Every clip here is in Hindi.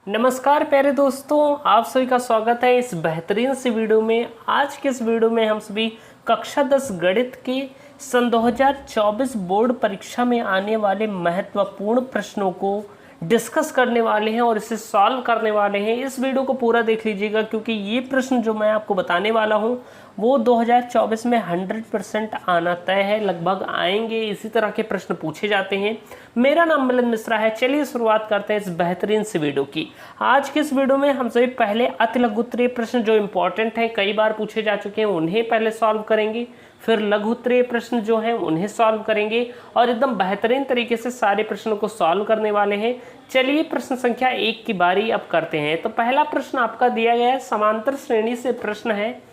नमस्कार प्यारे दोस्तों, आप सभी का स्वागत है इस बेहतरीन सी वीडियो में। आज के इस वीडियो में हम सभी कक्षा 10 गणित के सन 2024 बोर्ड परीक्षा में आने वाले महत्वपूर्ण प्रश्नों को डिस्कस करने वाले हैं और इसे सॉल्व करने वाले हैं। इस वीडियो को पूरा देख लीजिएगा क्योंकि ये प्रश्न जो मैं आपको बताने वाला हूँ वो 2024 में 100% आना तय है। लगभग आएंगे, इसी तरह के प्रश्न पूछे जाते हैं। मेरा नाम मिलन मिश्रा है। चलिए शुरुआत करते हैं इस बेहतरीन सी वीडियो की। आज के इस वीडियो में हम सभी पहले अति लघु उत्तरीय प्रश्न जो इंपॉर्टेंट हैं, कई बार पूछे जा चुके हैं, उन्हें पहले सॉल्व करेंगे। फिर लघु उत्तरीय प्रश्न जो हैं उन्हें सॉल्व करेंगे और एकदम बेहतरीन तरीके से सारे प्रश्नों को सॉल्व करने वाले हैं। चलिए प्रश्न संख्या 1 की बारी अब करते हैं। तो पहला प्रश्न आपका दिया गया है, समांतर श्रेणी से प्रश्न है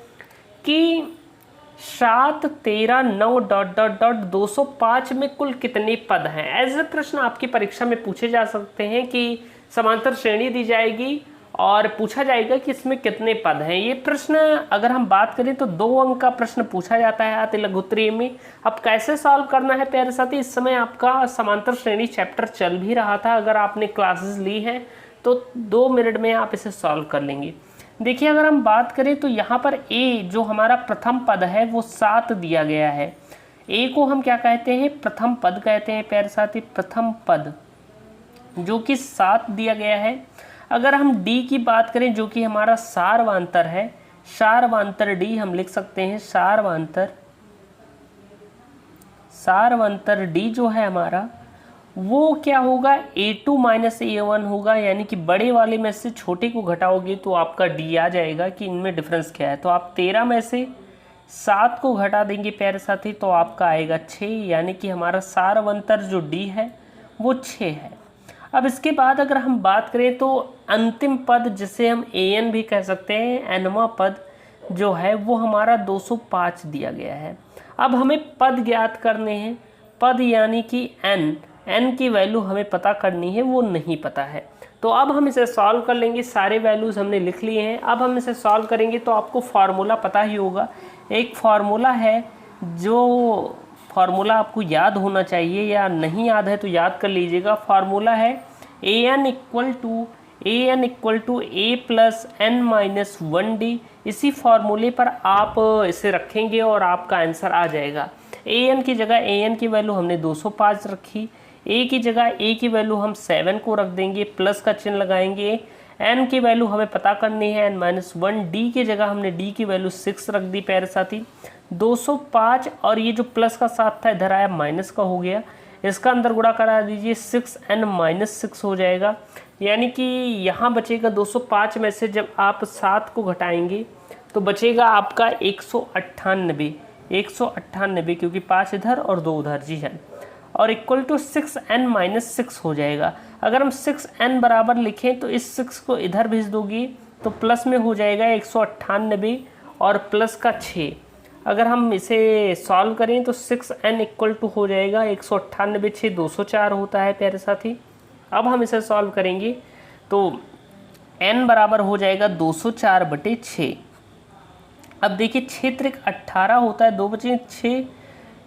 कि 7, 13, 9 ... 205 में कुल कितने पद हैं। ऐसे प्रश्न आपकी परीक्षा में पूछे जा सकते हैं कि समांतर श्रेणी दी जाएगी और पूछा जाएगा कि इसमें कितने पद हैं। ये प्रश्न अगर हम बात करें तो 2 अंक का प्रश्न पूछा जाता है अति लघु उत्तरीय में। अब कैसे सॉल्व करना है प्यारे साथी, इस समय आपका समांतर श्रेणी चैप्टर चल भी रहा था। अगर आपने क्लासेस ली हैं तो 2 मिनट में आप इसे सॉल्व कर लेंगे। देखिए, अगर हम बात करें तो यहाँ पर ए जो हमारा प्रथम पद है वो 7 दिया गया है। ए को हम क्या कहते हैं, प्रथम पद कहते हैं प्यारे साथी, प्रथम पद जो कि 7 दिया गया है। अगर हम डी की बात करें जो कि हमारा सारवांतर है, सारवांतर डी हम लिख सकते हैं, सारवांतर डी जो है हमारा वो क्या होगा, A2 - A1 होगा। यानी कि बड़े वाले में से छोटे को घटाओगे तो आपका डी आ जाएगा कि इनमें डिफरेंस क्या है। तो आप 13 में से 7 को घटा देंगे प्यारे साथी तो आपका आएगा 6। यानी कि हमारा सारवंतर जो डी है वो 6 है। अब इसके बाद अगर हम बात करें तो अंतिम पद जिसे हम AN भी कह सकते हैं, nवां पद जो है वो हमारा 205 दिया गया है। अब हमें पद ज्ञात करने हैं। पद यानी कि n की वैल्यू हमें पता करनी है, वो नहीं पता है। तो अब हम इसे सॉल्व कर लेंगे। सारे वैल्यूज़ हमने लिख लिए हैं। अब हम इसे सॉल्व करेंगे तो आपको फार्मूला पता ही होगा। एक फार्मूला है, जो फार्मूला आपको याद होना चाहिए, या नहीं याद है तो याद कर लीजिएगा। फार्मूला है an = a + n - 1d। इसी फार्मूले पर आप इसे रखेंगे और आपका आंसर आ जाएगा। an की जगह an की वैल्यू हमने 205 रखी, a की जगह a की वैल्यू हम 7 को रख देंगे, प्लस का चिन्ह लगाएंगे। n की वैल्यू हमें पता करनी है, n-1। d की जगह हमने d की वैल्यू 6 रख दी प्यारे साथी। 205 और ये जो प्लस का साथ था इधर आया माइनस का हो गया, इसका अंदर गुणा करा दीजिए, 6n - 6 हो जाएगा। यानी कि यहाँ बचेगा 205 में से जब आप 7 को घटाएंगे तो बचेगा आपका 198, क्योंकि 5 इधर और 2 उधर, जी है, और इक्वल टू 6n - 6 हो जाएगा। अगर हम 6n बराबर लिखें तो इस 6 को इधर भेज दोगे तो प्लस में हो जाएगा 198 और प्लस का 6। अगर हम इसे सॉल्व करें तो 6n = हो जाएगा 198, 6 204 होता है प्यारे साथी। अब हम इसे सॉल्व करेंगे तो n बराबर हो जाएगा 204/6। अब देखिए, 6 × 18 होता है, 2 बचे 6,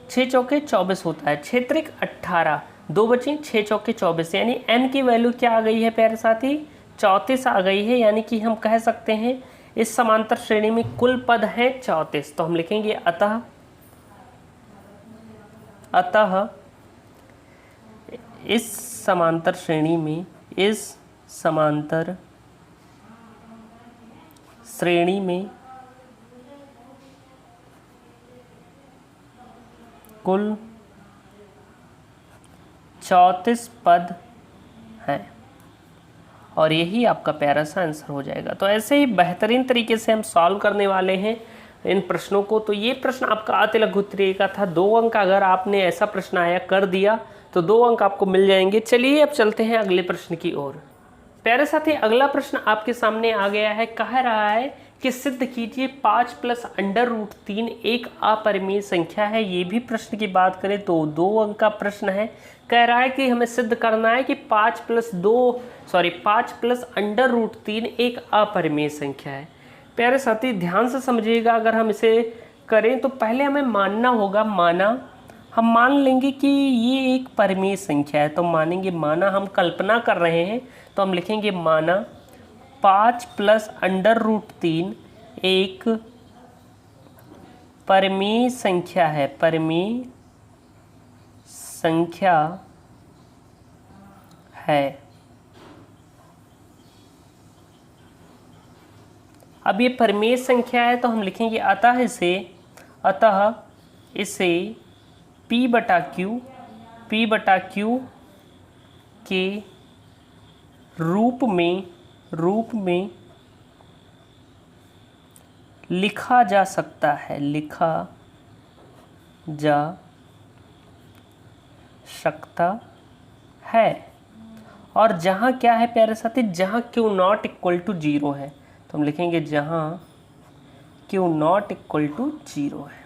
6 चौके 24 होता है। 6 × 18, 2 बचे 6 चौके 24। यानी n की वैल्यू क्या आ गई है प्यारे साथी, 34 आ गई है। यानी कि हम कह सकते हैं इस समांतर श्रेणी में कुल पद हैं 34। तो हम लिखेंगे अतः इस समांतर श्रेणी में कुल 34 पद हैं और यही आपका प्यारा सा आंसर हो जाएगा। तो ऐसे ही बेहतरीन तरीके से हम सॉल्व करने वाले हैं इन प्रश्नों को। तो ये प्रश्न आपका अति लघु उत्तरीय का था। 2 अंक अगर आपने ऐसा प्रश्न आया कर दिया तो 2 अंक आपको मिल जाएंगे। चलिए अब चलते हैं अगले प्रश्न की ओर। प्यारे साथी, अगला प्रश्न आपके सामने आ गया है। कह रहा है कि सिद्ध कीजिए 5 + √3 एक अपरिमेय संख्या है। ये भी प्रश्न की बात करें तो 2 अंक का प्रश्न है। कह रहा है कि हमें सिद्ध करना है कि 5 + √3 एक अपरिमेय संख्या है। प्यारे साथी, ध्यान से समझिएगा। अगर हम इसे करें तो पहले हमें मानना होगा, हम मान लेंगे कि ये एक परिमेय संख्या है। तो मानेंगे, माना हम कल्पना कर रहे हैं तो हम लिखेंगे माना 5 प्लस अंडर रूट 3 एक परिमेय संख्या है, परिमेय संख्या है। अब ये परिमेय संख्या है तो हम लिखेंगे अतः इसे P बटा Q के रूप में लिखा जा सकता है, लिखा जा सकता है। और जहाँ क्या है प्यारे साथी, जहाँ Q नॉट इक्वल टू 0 है, तो हम लिखेंगे जहाँ Q नॉट इक्वल टू 0 है,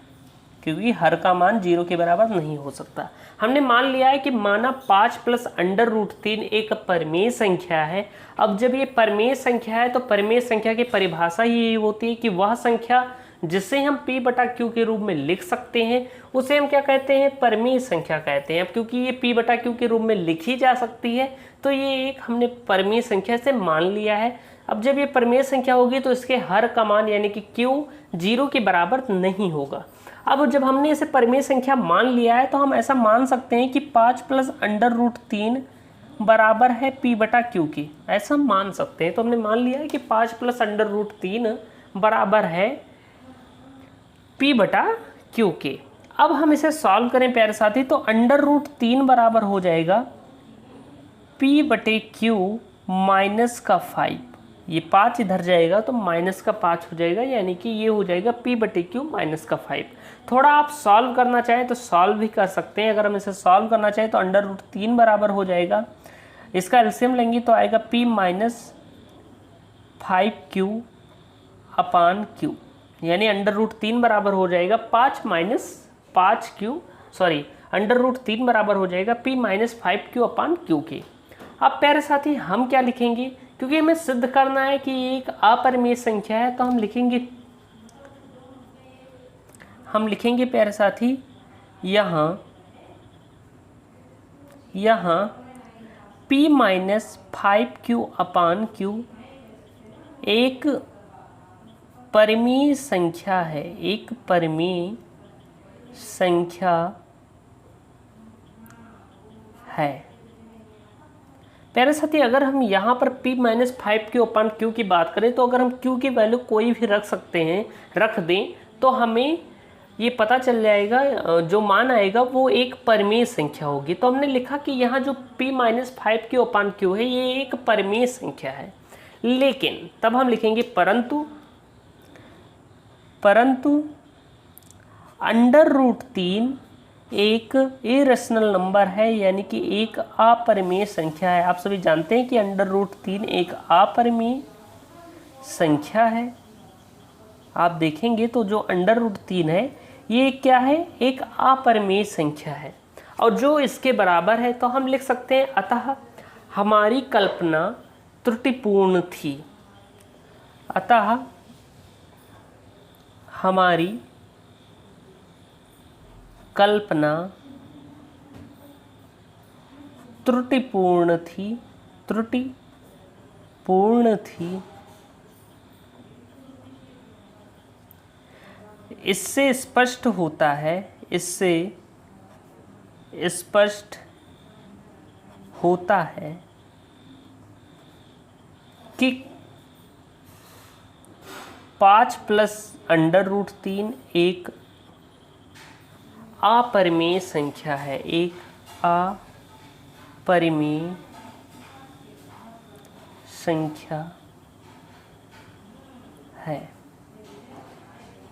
क्योंकि हर का मान 0 के बराबर नहीं हो सकता। हमने मान लिया है कि माना 5 प्लस अंडर रूट 3 एक परिमेय संख्या है। अब जब ये परिमेय संख्या है तो परिमेय संख्या की परिभाषा ही यही होती है कि वह संख्या जिसे हम P बटा Q के रूप में लिख सकते हैं उसे हम क्या कहते हैं, परिमेय संख्या कहते हैं। अब क्योंकि ये P बटा Q के रूप में लिखी जा सकती है तो ये एक हमने परिमेय संख्या से मान लिया है। अब जब ये परिमेय संख्या होगी तो इसके हर का मान यानी कि Q 0 के बराबर नहीं होगा। अब जब हमने इसे परिमेय संख्या मान लिया है तो हम ऐसा मान सकते हैं कि 5 प्लस अंडर रूट 3 बराबर है P बटा Q के, ऐसा मान सकते हैं। तो हमने मान लिया है कि 5 प्लस अंडर रूट 3 बराबर है P बटा Q के। अब हम इसे सॉल्व करें प्यारे साथी, तो अंडर रूट 3 बराबर हो जाएगा P बटे Q माइनस का 5, ये 5 इधर जाएगा तो माइनस का 5 हो जाएगा, यानी कि ये हो जाएगा P बटे Q माइनस का 5। थोड़ा आप सॉल्व करना चाहें तो सॉल्व भी कर सकते हैं। अगर हम इसे सॉल्व करना चाहें तो अंडर रूट 3 बराबर हो जाएगा, इसका एलसीएम लेंगे तो आएगा P माइनस 5Q अपान Q, यानी अंडर रूट 3 बराबर हो जाएगा 5 minus 5Q, sorry under root 3 बराबर हो जाएगा P माइनस 5Q अपान Q के। अब प्यारे साथी हम क्या लिखेंगे, क्योंकि हमें सिद्ध करना है कि ये एक अपरिमेय संख्या है, तो हम लिखेंगे प्यारे साथी यहाँ P माइनस 5Q अपान Q एक परिमेय संख्या है, एक परिमेय संख्या है। प्यारे साथी अगर हम यहाँ पर P माइनस 5Q अपान Q की बात करें तो अगर हम Q की वैल्यू कोई भी रख दें तो हमें ये पता चल जाएगा, जो मान आएगा वो एक परिमेय संख्या होगी। तो हमने लिखा कि यहाँ जो P माइनस 5Q अपान Q है ये एक परिमेय संख्या है। लेकिन तब हम लिखेंगे परंतु अंडर रूट 3 एक इरेशनल नंबर है, यानी कि एक अपरिमेय संख्या है। आप सभी जानते हैं कि अंडर रूट 3 एक अपरिमेय संख्या है। आप देखेंगे तो जो अंडर रूट 3 है ये क्या है, एक अपरिमेय संख्या है और जो इसके बराबर है। तो हम लिख सकते हैं अतः हमारी कल्पना त्रुटिपूर्ण थी, अतः हमारी कल्पना त्रुटिपूर्ण थी। इससे स्पष्ट होता है कि 5 प्लस अंडर रूट 3 एक अपरिमेय संख्या है, एक अपरिमेय संख्या है।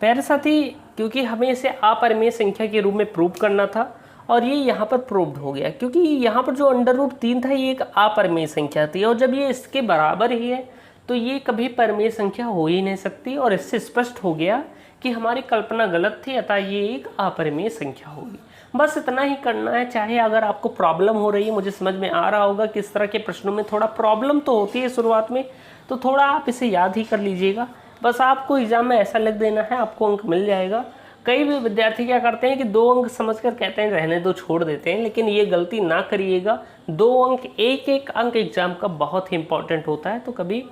प्यारे साथी क्योंकि हमें इसे अपरिमेय संख्या के रूप में प्रूव करना था और ये यहाँ पर प्रूव्ड हो गया, क्योंकि यहाँ पर जो अंडर रूट 3 था ये एक अपरिमेय संख्या थी और जब ये इसके बराबर ही है तो ये कभी परिमेय संख्या हो ही नहीं सकती। और इससे स्पष्ट हो गया कि हमारी कल्पना गलत थी, अतः ये एक अपरिमेय संख्या होगी। बस इतना ही करना है। चाहे अगर आपको प्रॉब्लम हो रही है, मुझे समझ में आ रहा होगा कि इस तरह के प्रश्नों में थोड़ा प्रॉब्लम तो होती है शुरुआत में, तो थोड़ा आप इसे याद ही कर लीजिएगा। बस आपको एग्जाम में ऐसा लिख देना है, आपको अंक मिल जाएगा। कई भी विद्यार्थी क्या करते हैं कि 2 अंक समझकर कहते हैं रहने दो, छोड़ देते हैं, लेकिन ये गलती ना करिएगा। 2 अंक, एक अंक एग्जाम का बहुत ही इंपॉर्टेंट होता है, तो कभी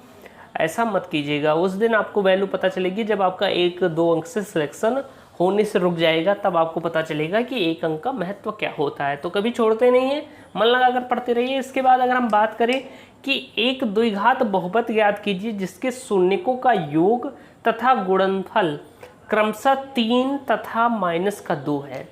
ऐसा मत कीजिएगा। उस दिन आपको वैल्यू पता चलेगी जब आपका 1-2 अंक से सिलेक्शन होने से रुक जाएगा, तब आपको पता चलेगा कि 1 अंक का महत्व क्या होता है। तो कभी छोड़ते नहीं है, मन लगाकर पढ़ते रहिए। इसके बाद अगर हम बात करें कि एक द्विघात बहुपद ज्ञात कीजिए जिसके शून्यकों का योग तथा गुणनफल क्रमशः 3 तथा -2 है।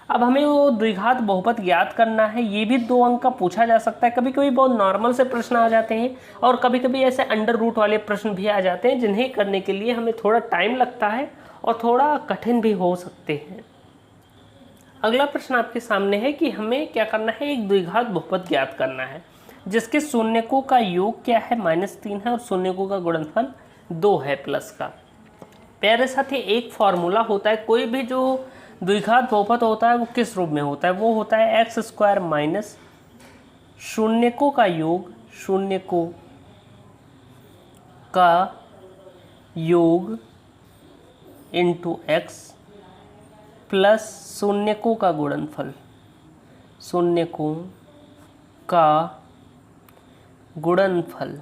अब हमें वो द्विघात बहुपद ज्ञात करना है। ये भी 2 अंक का पूछा जा सकता है। कभी कभी बहुत नॉर्मल से प्रश्न आ जाते हैं और कभी कभी ऐसे अंडर रूट वाले प्रश्न भी आ जाते हैं, जिन्हें करने के लिए हमें थोड़ा टाइम लगता है और थोड़ा कठिन भी हो सकते हैं। अगला प्रश्न आपके सामने है कि हमें क्या करना है, एक द्विघात बहुपद ज्ञात करना है जिसके शून्यकों का योग क्या है, -3 है, और शून्यकों का गुणनफल 2 है प्लस का। प्यारे साथी, एक फॉर्मूला होता है, कोई भी जो द्विघात बहुपद होता है वो किस रूप में होता है, वो होता है x² माइनस शून्यकों का योग, शून्यकों का योग इंटू x प्लस शून्यकों का गुणनफल, शून्यकों का गुणनफल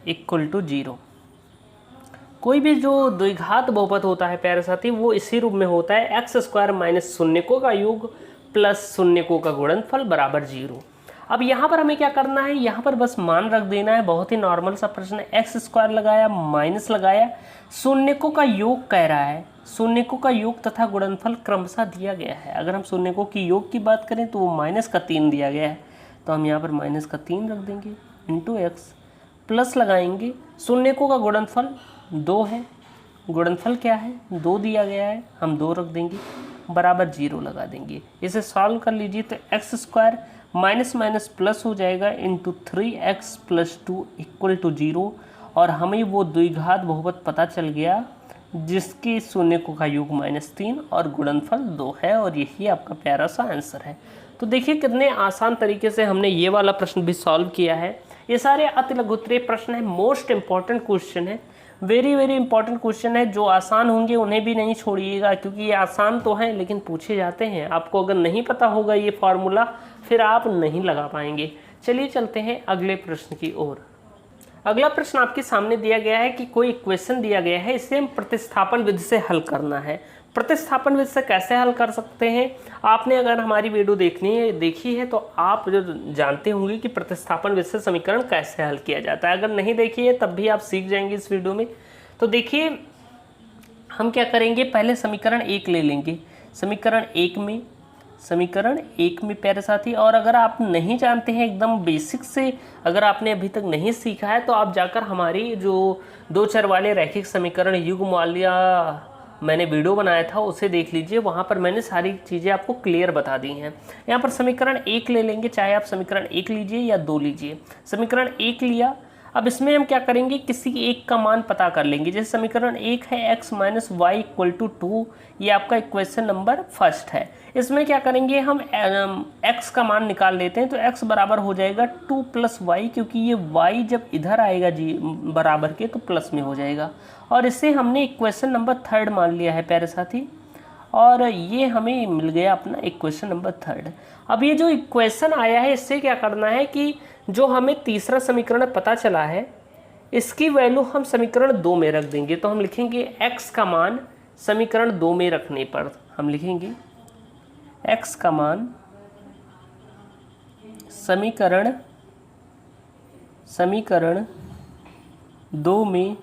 इक्वल टू 0। कोई भी जो द्विघात बहुपद होता है प्यारे साथी, वो इसी रूप में होता है x² माइनस शून्यकों का योग प्लस शून्यकों का गुणनफल बराबर 0। अब यहाँ पर हमें क्या करना है, यहाँ पर बस मान रख देना है। बहुत ही नॉर्मल सा प्रश्न है। x² लगाया, माइनस लगाया, शून्यकों का योग कह रहा है, शून्यकों का योग तथा गुणनफल क्रमशः दिया गया है। अगर हम शून्यकों की योग की बात करें तो वो -3 दिया गया है, तो हम यहाँ पर -3 रख देंगे इंटू x प्लस लगाएंगे। शून्यकों का गुणनफल 2 है, गुणनफल क्या है, 2 दिया गया है, हम 2 रख देंगे बराबर 0 लगा देंगे। इसे सॉल्व कर लीजिए तो x² माइनस माइनस प्लस हो जाएगा इंटू 3x + 2 इक्वल टू 0। और हमें वो द्विघात बहुपद पता चल गया जिसके शून्यकों का योग -3 और गुणनफल 2 है, और यही आपका प्यारा सा आंसर है। तो देखिए कितने आसान तरीके से हमने ये वाला प्रश्न भी सॉल्व किया है। ये सारे अति लघुत्तरीय प्रश्न है, मोस्ट इंपॉर्टेंट क्वेश्चन है, वेरी वेरी इंपॉर्टेंट क्वेश्चन है। जो आसान होंगे उन्हें भी नहीं छोड़िएगा, क्योंकि ये आसान तो हैं लेकिन पूछे जाते हैं। आपको अगर नहीं पता होगा ये फार्मूला, फिर आप नहीं लगा पाएंगे। चलिए चलते हैं अगले प्रश्न की ओर। अगला प्रश्न आपके सामने दिया गया है कि कोई इक्वेशन दिया गया है, इसे हम प्रतिस्थापन विधि से हल करना है। प्रतिस्थापन विधि से कैसे हल कर सकते हैं, आपने अगर हमारी वीडियो देखी है तो आप जो जानते होंगे कि प्रतिस्थापन विधि से समीकरण कैसे हल किया जाता है। अगर नहीं देखी है तब भी आप सीख जाएंगे इस वीडियो में। तो देखिए हम क्या करेंगे, पहले समीकरण 1 ले लेंगे। समीकरण एक में प्यारे साथी, और अगर आप नहीं जानते हैं एकदम बेसिक से, अगर आपने अभी तक नहीं सीखा है तो आप जाकर हमारी जो 2 चर वाले रैखिक समीकरण युग्ममाल्य मैंने वीडियो बनाया था उसे देख लीजिए। वहाँ पर मैंने सारी चीज़ें आपको क्लियर बता दी हैं। यहाँ पर समीकरण 1 ले लेंगे, चाहे आप समीकरण 1 लीजिए या 2 लीजिए। समीकरण 1 लिया, अब इसमें हम क्या करेंगे, किसी एक का मान पता कर लेंगे। जैसे समीकरण 1 है x - y = 2, ये आपका इक्वेशन नंबर 1 है। इसमें क्या करेंगे, हम x का मान निकाल लेते हैं। तो x बराबर हो जाएगा 2 + y, क्योंकि ये y जब इधर आएगा जी बराबर के तो प्लस में हो जाएगा। और इसे हमने इक्वेशन नंबर 3 मान लिया है प्यारे साथी, और ये हमें मिल गया अपना इक्वेशन नंबर 3। अब ये जो इक्वेशन आया है, इससे क्या करना है कि जो हमें तीसरा समीकरण पता चला है, इसकी वैल्यू हम समीकरण 2 में रख देंगे। तो हम लिखेंगे x का मान समीकरण 2 में रखने पर हम लिखेंगे x का मान समीकरण 2 में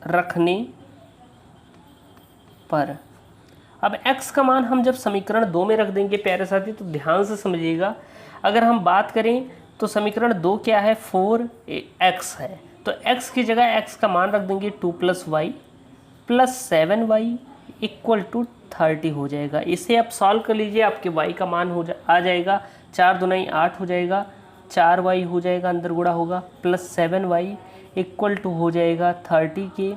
रखने पर। अब x का मान हम जब समीकरण 2 में रख देंगे प्यारे साथी, तो ध्यान से समझिएगा। अगर हम बात करें तो समीकरण 2 क्या है, 4x है, तो x की जगह x का मान रख देंगे 2 + y + 7y = 30 हो जाएगा। इसे आप सॉल्व कर लीजिए, आपके y का मान आ जाएगा 4 दूनी 8 हो जाएगा, 4y हो जाएगा, अंदर गुणा होगा, + 7y = हो जाएगा 30 के।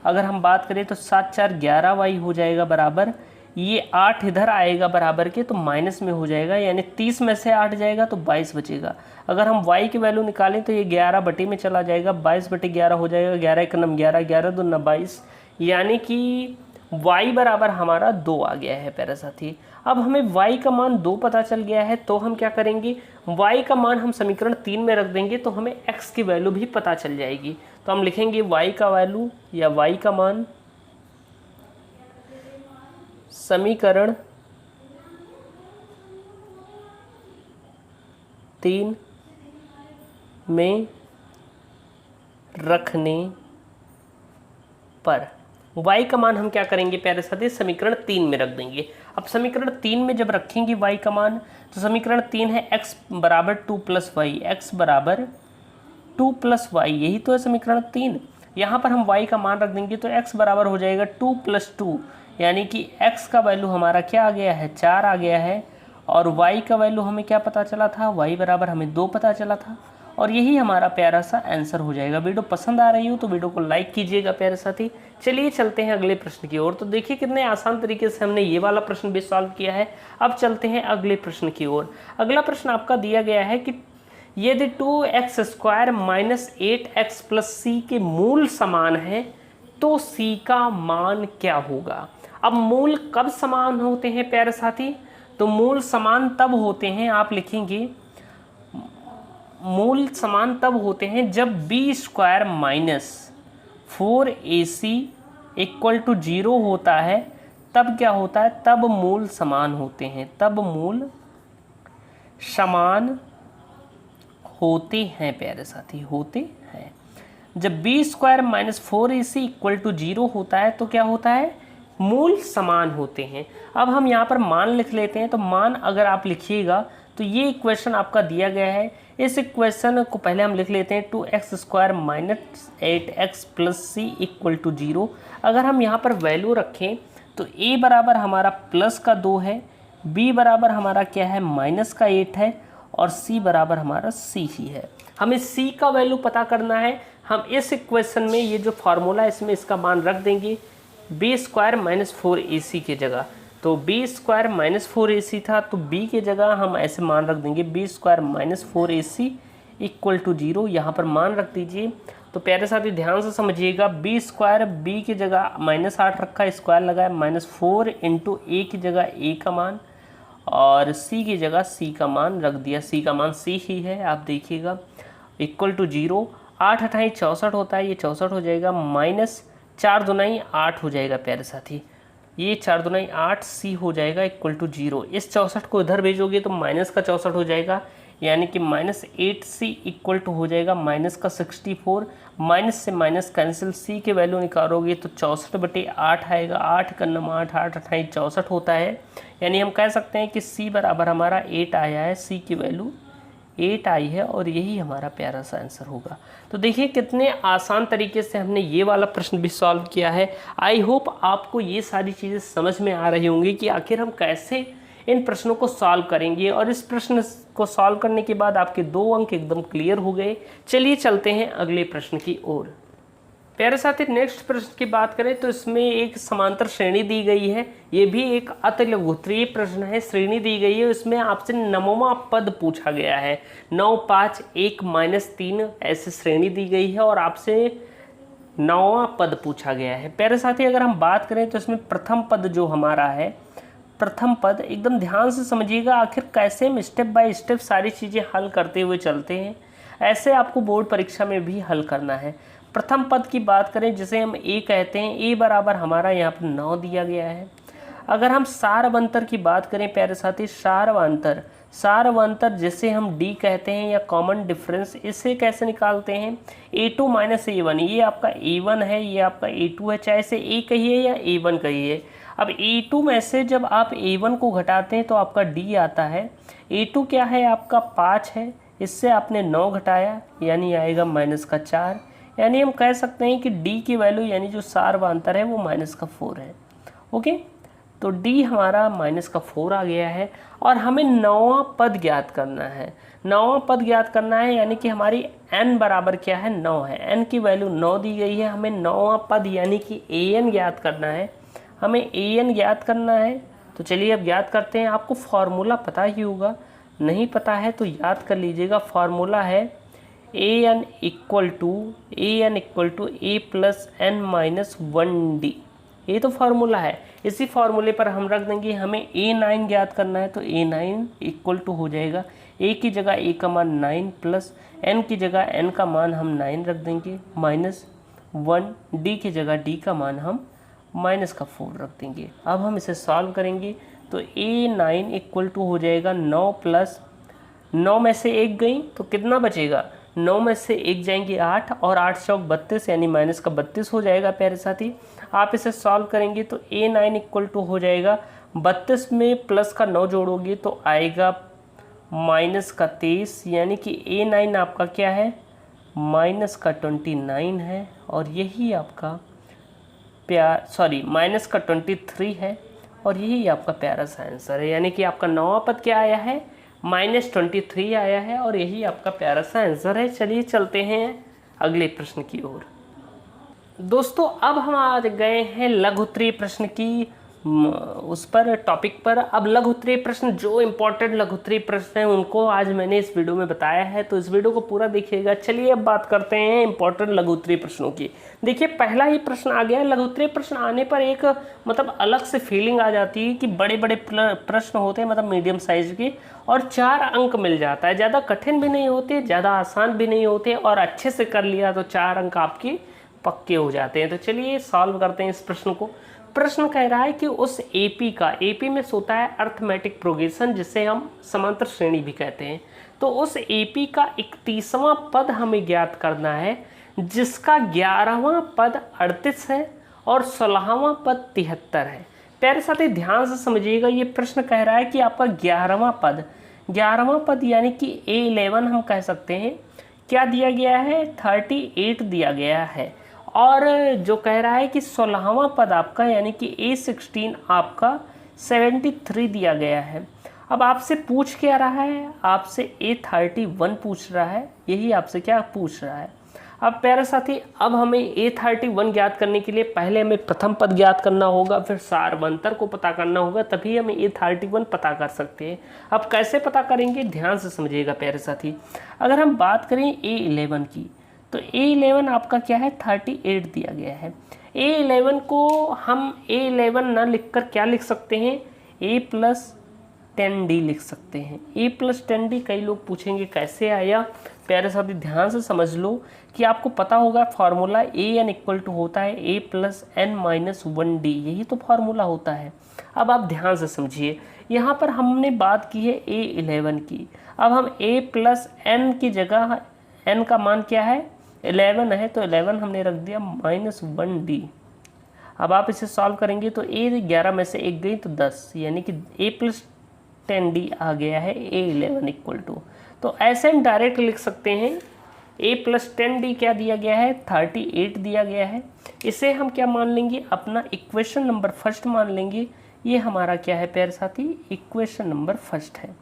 अगर हम बात करें तो 7 × 4 = 11y हो जाएगा बराबर। ये 8 इधर आएगा बराबर के, तो माइनस में हो जाएगा, यानी 30 में से 8 जाएगा तो 22 बचेगा। अगर हम y की वैल्यू निकालें तो ये 11 बटे में चला जाएगा, 22 बटे 11 हो जाएगा, 11 एक नम 11, 11 दूना 22, यानी कि y बराबर हमारा 2 आ गया है प्यारे साथी। अब हमें y का मान 2 पता चल गया है, तो हम क्या करेंगे, y का मान हम समीकरण 3 में रख देंगे, तो हमें x की वैल्यू भी पता चल जाएगी। तो हम लिखेंगे y का वैल्यू या y का मान समीकरण 3 में रखने पर y का मान हम क्या करेंगे प्यारे साथी, समीकरण 3 में रख देंगे। अब समीकरण 3 में जब रखेंगे y का मान, तो समीकरण 3 है x बराबर 2 प्लस वाई, x बराबर 2 प्लस वाई, यही तो है समीकरण 3। यहाँ पर हम y का मान रख देंगे तो x बराबर हो जाएगा 2 प्लस 2, यानी कि x का वैल्यू हमारा क्या आ गया है, 4 आ गया है। और y का वैल्यू हमें क्या पता चला था, y बराबर हमें 2 पता चला था, और यही हमारा प्यारा सा आंसर हो जाएगा। वीडियो पसंद आ रही हो तो वीडियो को लाइक कीजिएगा प्यारे साथी। चलिए चलते हैं अगले प्रश्न की ओर। तो देखिए कितने आसान तरीके से हमने ये वाला प्रश्न भी सॉल्व किया है। अब चलते हैं अगले प्रश्न की ओर। अगला प्रश्न आपका दिया गया है कि यदि 2x² माइनस 8x प्लस सी के मूल समान है तो c का मान क्या होगा। अब मूल कब समान होते हैं प्यारे साथी, तो मूल समान तब होते हैं, आप लिखेंगे मूल समान तब होते हैं जब b² minus 4ac equal to 0 होता है, तब क्या होता है, तब मूल समान होते हैं, तब मूल समान होते हैं प्यारे साथी, होते हैं। जब b² minus 4ac equal to 0 होता है तो क्या होता है, मूल समान होते हैं। अब हम यहाँ पर मान लिख लेते हैं। तो मान अगर आप लिखिएगा तो ये इक्वेशन आपका दिया गया है, इस इक्वेशन को पहले हम लिख लेते हैं 2x² minus 8x plus C equal to 0। अगर हम यहाँ पर वैल्यू रखें तो a बराबर हमारा प्लस का 2 है, b बराबर हमारा क्या है, माइनस का 8 है, और c बराबर हमारा c ही है। हमें c का वैल्यू पता करना है। हम इस इक्वेशन में ये जो फार्मूला है इसमें इसका मान रख देंगे b² माइनस 4ac के जगह। तो b² माइनस 4ac था, तो b की जगह हम ऐसे मान रख देंगे b² minus 4ac equal to 0। यहाँ पर मान रख दीजिए। तो प्यारे साथी ध्यान से समझिएगा, b² b की जगह माइनस 8 रखा, स्क्वायर लगाया, माइनस 4 इंटू a की जगह a का मान, और c की जगह c का मान रख दिया, c का मान c ही है, आप देखिएगा, इक्वल टू 0। 8 अठाई 64 होता है, ये 64 हो जाएगा, माइनस 4 दूनाई 8 हो जाएगा प्यारे साथी, ये 4 दूनाई 8 c हो जाएगा इक्वल टू 0। इस 64 को इधर भेजोगे तो माइनस का 64 हो जाएगा, यानी कि माइनस 8c इक्वल टू हो जाएगा माइनस का 64। माइनस से माइनस कैंसिल, c के वैल्यू निकालोगे तो 64 बटे 8 आएगा, 8 का नम 8, 8 अठाई 64 होता है, यानी हम कह सकते हैं कि c बराबर हमारा 8 आया है, c की वैल्यू 8 आई है, और यही हमारा प्यारा सा आंसर होगा। तो देखिए कितने आसान तरीके से हमने ये वाला प्रश्न भी सॉल्व किया है। आई होप आपको ये सारी चीज़ें समझ में आ रही होंगी कि आखिर हम कैसे इन प्रश्नों को सॉल्व करेंगे, और इस प्रश्न को सॉल्व करने के बाद आपके 2 अंक एकदम क्लियर हो गए। चलिए चलते हैं अगले प्रश्न की ओर। प्यारे साथी नेक्स्ट प्रश्न की बात करें तो इसमें एक समांतर श्रेणी दी गई है, ये भी एक अतिलघुत्तरीय प्रश्न है, श्रेणी दी गई है, इसमें आपसे 9वां पद पूछा गया है, 9 5 1 माइनस 3 ऐसी श्रेणी दी गई है, और आपसे 9वां पद पूछा गया है। प्यारे साथी अगर हम बात करें तो इसमें प्रथम पद जो हमारा है, प्रथम पद एकदम ध्यान से समझिएगा, आखिर कैसे हम स्टेप बाय स्टेप सारी चीज़ें हल करते हुए चलते हैं, ऐसे आपको बोर्ड परीक्षा में भी हल करना है। प्रथम पद की बात करें जिसे हम a कहते हैं, a बराबर हमारा यहाँ पर 9 दिया गया है। अगर हम सारवंतर की बात करें प्यारे साथी, सारवंतर जिसे हम d कहते हैं या कॉमन डिफरेंस, इसे कैसे निकालते हैं, a2 माइनस a1, ये आपका a1 है, ये आपका a2 है, चाहे इसे a कहिए या a1 कहिए। अब a2 में से जब आप a1 को घटाते हैं तो आपका d आता है, a2 क्या है आपका 5 है, इससे आपने 9 घटाया यानी आएगा माइनस का 4, यानी हम कह सकते हैं कि d की वैल्यू यानी जो सारवांतर है वो माइनस का 4 है। ओके, तो d हमारा माइनस का 4 आ गया है, और हमें 9वां पद ज्ञात करना है। 9वां पद ज्ञात करना है यानी कि हमारी n बराबर क्या है, 9 है, n की वैल्यू 9 दी गई है, हमें 9वां पद यानी कि an ज्ञात करना है। हमें an ज्ञात करना है तो चलिए अब याद करते हैं। आपको फार्मूला पता ही होगा, नहीं पता है तो याद कर लीजिएगा। फार्मूला है an equal to a plus n minus 1d। ये तो फार्मूला है। इसी फार्मूले पर हम रख देंगे, हमें a9 ज्ञात करना है तो a9 इक्वल टू हो जाएगा a की जगह a का मान 9 प्लस n की जगह n का मान हम 9 रख देंगे माइनस 1, d की जगह d का मान हम माइनस का 4 रख देंगे। अब हम इसे सॉल्व करेंगे तो a9 इक्वल टू हो जाएगा 9 प्लस 9 में से 1 गई तो कितना बचेगा, 9 में से 1 जाएंगे 8 और 8 चौक 32 यानी माइनस का 32 हो जाएगा प्यारे साथी। आप इसे सॉल्व करेंगे तो a9 इक्वल टू हो जाएगा 32 में प्लस का 9 जोड़ोगे तो आएगा माइनस का 23, यानी कि a9 आपका क्या है, माइनस का 29 है और यही आपका माइनस का 23 है और यही आपका प्यारा सा आंसर है। यानी कि आपका नौवां पद क्या आया है, -23 आया है और यही आपका प्यारा सा आंसर है। चलिए चलते हैं अगले प्रश्न की ओर। दोस्तों अब हम आ गए हैं लघु उत्तरीय प्रश्न की उस पर टॉपिक पर। अब लघु उत्तरीय प्रश्न, जो इम्पोर्टेंट लघु उत्तरीय प्रश्न हैं उनको आज मैंने इस वीडियो में बताया है, तो इस वीडियो को पूरा देखिएगा। चलिए अब बात करते हैं इम्पोर्टेंट लघु उत्तरीय प्रश्नों की। देखिए पहला ही प्रश्न आ गया। लघु उत्तरीय प्रश्न आने पर एक मतलब अलग से फीलिंग आ जाती है कि बड़े बड़े प्रश्न होते हैं, मतलब मीडियम साइज के, और 4 अंक मिल जाता है। ज़्यादा कठिन भी नहीं होते, ज़्यादा आसान भी नहीं होते, और अच्छे से कर लिया तो 4 अंक आपके पक्के हो जाते हैं। तो चलिए सॉल्व करते हैं इस प्रश्न को। प्रश्न कह रहा है कि उस एपी में होता है अर्थमेटिक प्रोग्रेशन, जिसे हम समांतर श्रेणी भी कहते हैं। तो उस एपी का 31वां पद हमें ज्ञात करना है, जिसका 11वां पद 38 है और 16वां पद 73 है। प्यारे साथी ध्यान से समझिएगा, ये प्रश्न कह रहा है कि आपका 11वां पद यानी कि A11 हम कह सकते हैं, क्या दिया गया है, 38 दिया गया है। और जो कह रहा है कि 16वां पद आपका यानी कि A16 आपका 73 दिया गया है। अब आपसे पूछ क्या रहा है, आपसे A31 पूछ रहा है, यही आपसे क्या पूछ रहा है। अब प्यारे साथी अब हमें A31 ज्ञात करने के लिए पहले हमें प्रथम पद ज्ञात करना होगा, फिर सारवंतर को पता करना होगा, तभी हमें A31 पता कर सकते हैं। अब कैसे पता करेंगे, ध्यान से समझिएगा प्यारे साथी। अगर हम बात करें A11 की, तो A11 आपका क्या है, 38 दिया गया है। A11 को हम A11 ना लिखकर क्या लिख सकते हैं, A प्लस 10D लिख सकते हैं। A प्लस 10D कई लोग पूछेंगे कैसे आया। प्यारे साथी ध्यान से समझ लो कि आपको पता होगा फार्मूला AN इक्वल टू होता है A plus N minus 1D, यही तो फार्मूला होता है। अब आप ध्यान से समझिए, यहाँ पर हमने बात की है A11 की। अब हम A प्लस N की जगह N का मान क्या है, 11 है, तो 11 हमने रख दिया माइनस 1D। अब आप इसे सॉल्व करेंगे तो A11 में से 1 गई तो 10, यानी कि A प्लस 10D आ गया है A11 इक्वल टू। तो ऐसे हम डायरेक्ट लिख सकते हैं A प्लस 10D क्या दिया गया है, 38 दिया गया है। इसे हम क्या मान लेंगे, अपना इक्वेशन नंबर फर्स्ट मान लेंगे। ये हमारा क्या है प्यारे साथी, इक्वेशन नंबर फर्स्ट है।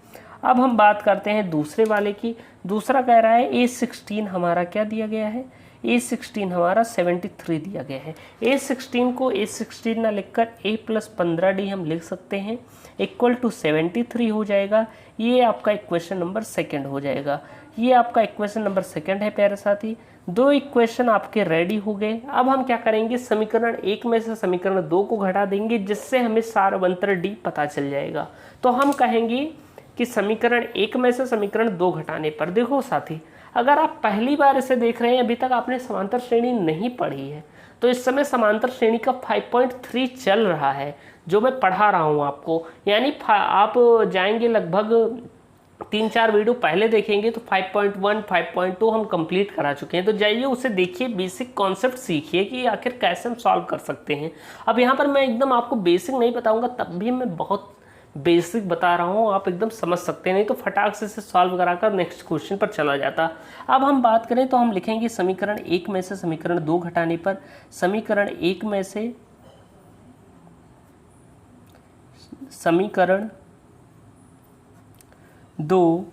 अब हम बात करते हैं दूसरे वाले की। दूसरा कह रहा है A16 हमारा क्या दिया गया है, A16 हमारा 73 दिया गया है। A16 को A16 ना लिखकर A प्लस 15D हम लिख सकते हैं, इक्वल टू 73 हो जाएगा। ये आपका इक्वेशन नंबर सेकंड हो जाएगा। ये आपका इक्वेशन नंबर सेकंड है प्यारे साथी। 2 इक्वेशन आपके रेडी हो गए। अब हम क्या करेंगे, समीकरण 1 में से समीकरण 2 को घटा देंगे, जिससे हमें सारवंतर D पता चल जाएगा। तो हम कहेंगे कि समीकरण 1 में से समीकरण 2 घटाने पर, देखो साथी अगर आप पहली बार इसे देख रहे हैं, अभी तक आपने समांतर श्रेणी नहीं पढ़ी है, तो इस समय समांतर श्रेणी का 5.3 चल रहा है, जो मैं पढ़ा रहा हूं आपको। यानी आप जाएंगे लगभग 3-4 वीडियो पहले देखेंगे तो 5.1 5.2 हम कंप्लीट करा चुके हैं। तो जाइए उसे देखिए, बेसिक कॉन्सेप्ट सीखिए कि आखिर कैसे हम सॉल्व कर सकते हैं। अब यहाँ पर मैं एकदम आपको बेसिक नहीं बताऊंगा, तब भी मैं बहुत बेसिक बता रहा हूँ, आप एकदम समझ सकते हैं, नहीं तो फटाक से सॉल्व कराकर नेक्स्ट क्वेश्चन पर चला जाता। अब हम बात करें तो हम लिखेंगे समीकरण 1 में से समीकरण 2 घटाने पर, समीकरण 1 में से समीकरण 2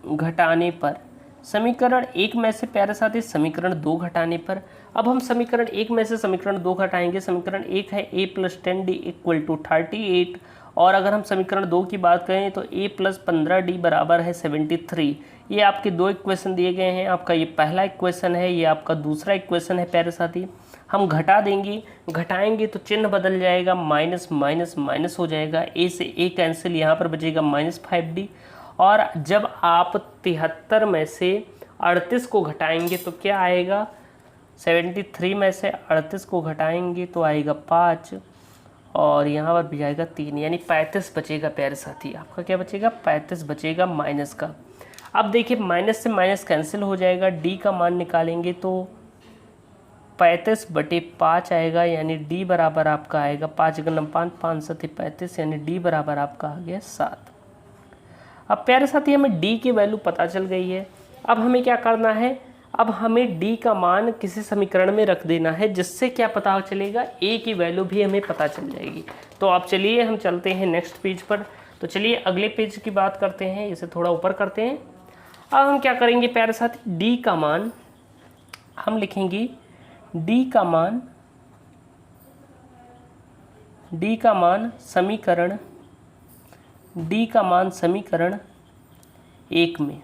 घटाने पर समीकरण 1 में से प्यारे साथी समीकरण 2 घटाने पर, अब हम समीकरण 1 में से समीकरण 2 घटाएंगे। समीकरण 1 है a + 10d = 38, और अगर हम समीकरण 2 की बात करें तो a + 15d बराबर है 73। ये आपके दो इक्वेशन दिए गए हैं, आपका ये पहला इक्वेशन है, ये आपका दूसरा इक्वेशन है प्यारे साथी। हम घटा देंगे, घटाएंगे तो चिन्ह बदल जाएगा, माइनस माइनस माइनस हो जाएगा, a से a कैंसिल, यहाँ पर बचेगा -5d। और जब आप 73 में से 38 को घटाएंगे तो क्या आएगा, 73 में से 38 को घटाएंगे तो आएगा 5, और यहाँ पर भी जाएगा 3, यानी 35 बचेगा प्यारे साथी। आपका क्या बचेगा, 35 बचेगा माइनस का। अब देखिए माइनस से माइनस कैंसिल हो जाएगा, d का मान निकालेंगे तो 35/5 आएगा, यानी d बराबर आपका आएगा 5 × 9 5 5 7 35, यानी d बराबर आपका आ गया 7। अब प्यारे साथी हमें d की वैल्यू पता चल गई है। अब हमें क्या करना है, अब हमें d का मान किसी समीकरण में रख देना है, जिससे क्या पता चलेगा, a की वैल्यू भी हमें पता चल जाएगी। तो आप चलिए हम चलते हैं नेक्स्ट पेज पर। तो चलिए अगले पेज की बात करते हैं, इसे थोड़ा ऊपर करते हैं। अब हम क्या करेंगे प्यारे साथी, d का मान हम लिखेंगे, d का मान समीकरण 1 में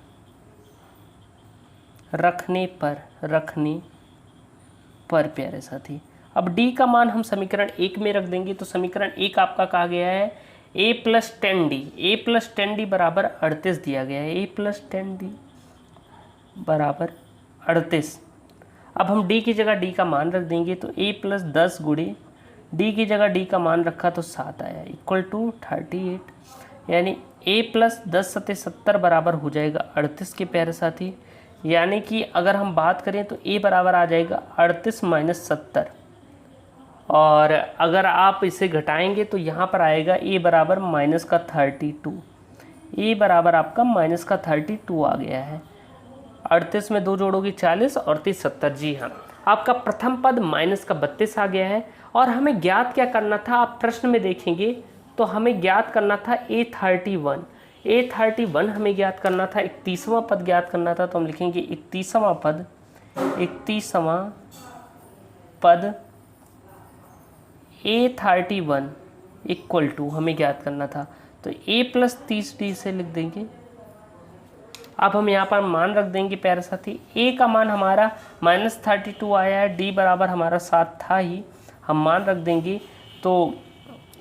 रखने पर प्यारे साथी, अब d का मान हम समीकरण 1 में रख देंगे तो समीकरण 1 आपका कहा गया है a + 10d बराबर 38 दिया गया है, a + 10d बराबर 38। अब हम d की जगह d का मान रख देंगे तो a + 10 गुणे d की जगह d का मान रखा तो 7 आया, = 38, यानी a + 10 × 70 बराबर हो जाएगा 38 के प्यारे साथी। यानी कि अगर हम बात करें तो a बराबर आ जाएगा 38 - 70, और अगर आप इसे घटाएंगे तो यहाँ पर आएगा a बराबर -32, a बराबर आपका -32 आ गया है। 38 में 2 जोड़ोगे 40 और 30 70, जी हाँ, आपका प्रथम पद -32 आ गया है। और हमें ज्ञात क्या करना था, आप प्रश्न में देखेंगे तो हमें ज्ञात करना था a31 हमें ज्ञात करना था, 31वां पद ज्ञात करना था। तो हम लिखेंगे 31वां पद a31 = हमें ज्ञात करना था, तो a + 30d से लिख देंगे। अब हम यहाँ पर मान रख देंगे प्यारे साथी, a का मान हमारा -32 आया है, d बराबर हमारा 7 था ही, हम मान रख देंगे। तो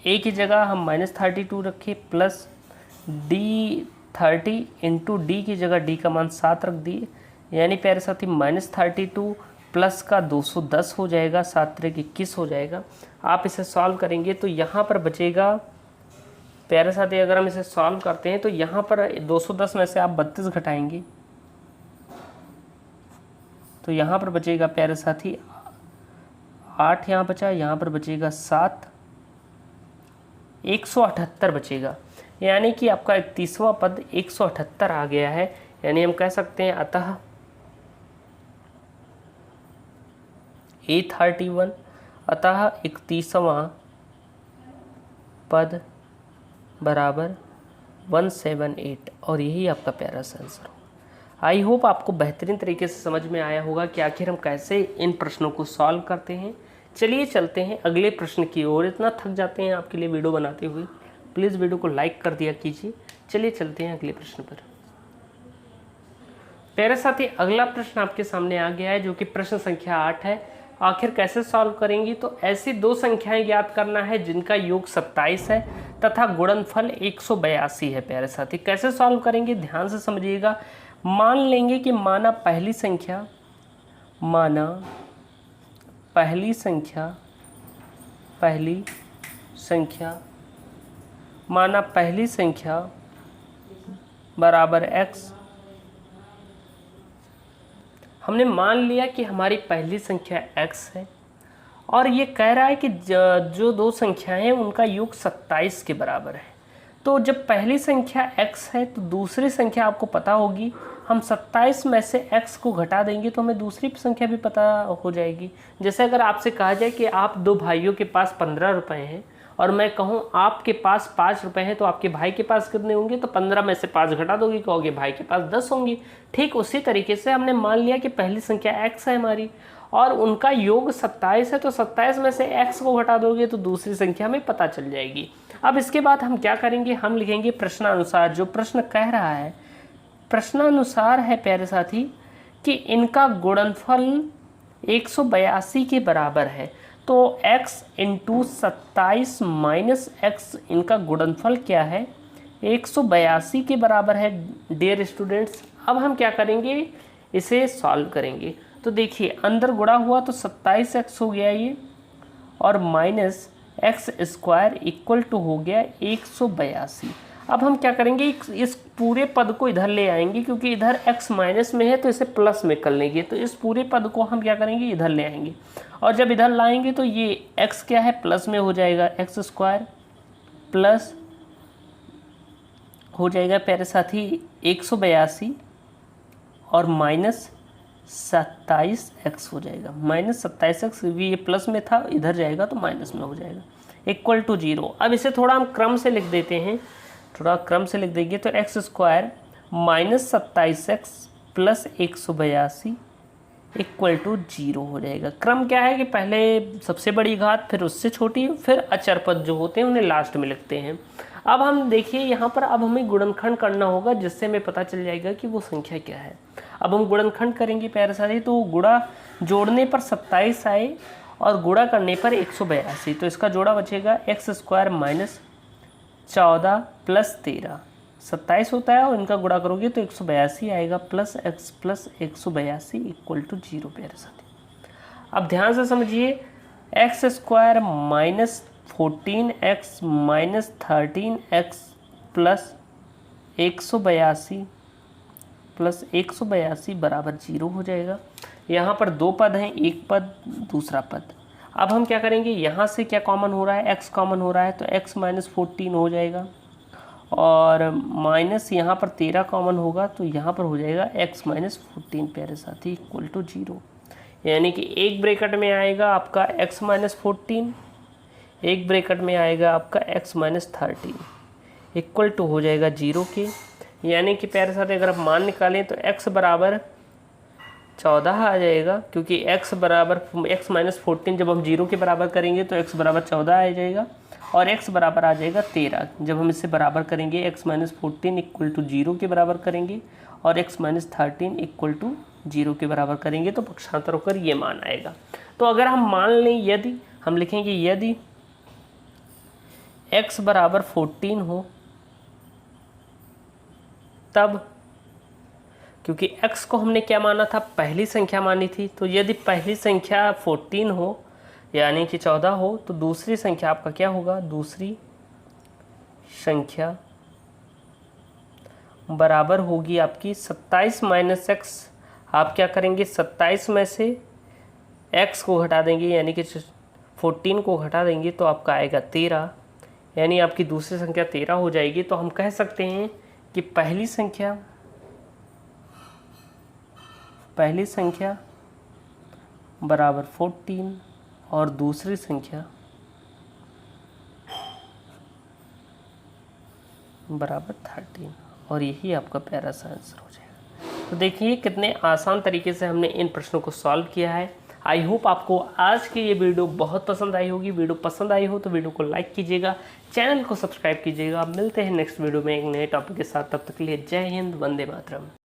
a की जगह हम -32 रखें प्लस d30 इंटू d की जगह d का मान 7 रख दिए, यानी प्यारे साथी -32 प्लस का 210 हो जाएगा, 7 × 21 हो जाएगा। आप इसे सॉल्व करेंगे तो यहाँ पर बचेगा प्यारे साथी, अगर हम इसे सॉल्व करते हैं तो यहाँ पर 210 में से आप 32 घटाएंगे तो यहाँ पर बचेगा प्यारे साथी 8, यहाँ बचा, यहाँ पर बचेगा 7, 178 बचेगा, यानी कि आपका 31वां पद 178 आ गया है। यानी हम कह सकते हैं अतः a31 अतः 31वां पद बराबर 178, और यही आपका प्यारा सा आंसर होगा। आई होप आपको बेहतरीन तरीके से समझ में आया होगा कि आखिर हम कैसे इन प्रश्नों को सॉल्व करते हैं। चलिए चलते हैं अगले प्रश्न की ओर। इतना थक जाते हैं आपके लिए वीडियो बनाते हुए, प्लीज़ वीडियो को लाइक कर दिया कीजिए। चलिए चलते हैं अगले प्रश्न पर। प्यारे साथी, अगला प्रश्न आपके सामने आ गया है जो कि प्रश्न संख्या 8 है। आखिर कैसे सॉल्व करेंगी, तो ऐसी दो संख्याएं ज्ञात करना है जिनका योग 27 है तथा गुणनफल 182 है। प्यारे साथी, कैसे सॉल्व करेंगे ध्यान से समझिएगा। मान लेंगे कि माना पहली संख्या बराबर x। हमने मान लिया कि हमारी पहली संख्या x है और ये कह रहा है कि जो दो संख्याएं हैं उनका योग 27 के बराबर है। तो जब पहली संख्या x है तो दूसरी संख्या आपको पता होगी, हम 27 में से x को घटा देंगे तो हमें दूसरी संख्या भी पता हो जाएगी। जैसे अगर आपसे कहा जाए कि आप दो भाइयों के पास 15 रुपए हैं और मैं कहूँ आपके पास 5 रुपये हैं तो आपके भाई के पास कितने होंगे, तो 15 में से 5 घटा दोगे, कहोगे भाई के पास 10 होंगे। ठीक उसी तरीके से हमने मान लिया कि पहली संख्या x है हमारी और उनका योग 27 है, तो 27 में से x को घटा दोगे तो दूसरी संख्या हमें पता चल जाएगी। अब इसके बाद हम क्या करेंगे, हम लिखेंगे प्रश्नानुसार। जो प्रश्न कह रहा है प्रश्नानुसार है प्यारे साथी कि इनका गुणनफल 182 के बराबर है, तो x इंटू 27 माइनस x इनका गुणनफल क्या है, 182 के बराबर है डियर स्टूडेंट्स। अब हम क्या करेंगे, इसे सॉल्व करेंगे। तो देखिए अंदर गुणा हुआ तो 27x हो गया ये, और minus X square equal to हो गया 182। अब हम क्या करेंगे, इस पूरे पद को इधर ले आएंगे, क्योंकि इधर x माइनस में है तो इसे प्लस में कर लेंगे। तो इस पूरे पद को हम क्या करेंगे, इधर ले आएंगे, और जब इधर लाएंगे तो ये x क्या है, प्लस में हो जाएगा, एक्स स्क्वायर प्लस हो जाएगा प्यारे साथी 182 और माइनस 27x हो जाएगा, माइनस 27x, ये प्लस में था इधर जाएगा तो माइनस में हो जाएगा, इक्वल टू 0। अब इसे थोड़ा हम क्रम से लिख देते हैं, थोड़ा क्रम से लिख देंगे तो X square minus 27x plus 182 equal to 0 हो जाएगा। क्रम क्या है कि पहले सबसे बड़ी घात, फिर उससे छोटी, फिर अचर पद जो होते हैं उन्हें लास्ट में लिखते हैं। अब हम देखिए यहाँ पर अब हमें गुणनखंड करना होगा, जिससे हमें पता चल जाएगा कि वो संख्या क्या है। अब हम गुणनखंड करेंगे प्यारे साथी, तो गुणा जोड़ने पर 27 आए और गुणा करने पर 182, तो इसका जोड़ा बचेगा एक्स स्क्वायर माइनस 14 प्लस 13, 27 होता है और इनका गुणा करोगे तो 182 आएगा, plus X plus 182 equal to 0 प्यारे साथी। अब ध्यान से समझिए, X square minus 14x minus 13x plus 182 plus 182 बराबर 0 हो जाएगा। यहाँ पर दो पद हैं, एक पद दूसरा पद। अब हम क्या करेंगे, यहाँ से क्या कॉमन हो रहा है, x कॉमन हो रहा है, तो x माइनस 14 हो जाएगा, और माइनस यहाँ पर 13 कॉमन होगा तो यहाँ पर हो जाएगा x माइनस 14 प्यारे साथी इक्वल टू 0। यानी कि एक ब्रैकेट में आएगा आपका x माइनस 14, एक ब्रैकेट में आएगा आपका x माइनस 13 इक्वल टू हो जाएगा 0 के। यानी कि प्यारे साथी अगर आप मान निकालें तो x बराबर 14 आ जाएगा, क्योंकि x बराबर x माइनस 14 जब हम 0 के बराबर करेंगे तो x बराबर 14 आ जाएगा, और x बराबर आ जाएगा 13 जब हम इसे बराबर करेंगे, x माइनस 14 इक्वल टू 0 के बराबर करेंगे और x माइनस 13 इक्वल टू 0 के बराबर करेंगे तो पक्षांतर होकर ये मान आएगा। तो अगर हम मान लें, यदि हम लिखेंगे यदि x बराबर 14 हो तब, क्योंकि x को हमने क्या माना था, पहली संख्या मानी थी, तो यदि पहली संख्या 14 हो यानी कि 14 हो तो दूसरी संख्या आपका क्या होगा, दूसरी संख्या बराबर होगी आपकी 27 माइनस x। आप क्या करेंगे, 27 में से x को घटा देंगे यानी कि 14 को घटा देंगे तो आपका आएगा 13, यानी आपकी दूसरी संख्या 13 हो जाएगी। तो हम कह सकते हैं कि पहली संख्या बराबर 14 और दूसरी संख्या बराबर 13, और यही आपका प्यारा सा आंसर हो जाएगा। तो देखिए कितने आसान तरीके से हमने इन प्रश्नों को सॉल्व किया है। आई होप आपको आज की ये वीडियो बहुत पसंद आई होगी। वीडियो पसंद आई हो तो वीडियो को लाइक कीजिएगा, चैनल को सब्सक्राइब कीजिएगा। मिलते हैं नेक्स्ट वीडियो में एक नए टॉपिक के साथ, तब तक के लिए जय हिंद, वंदे मातरम।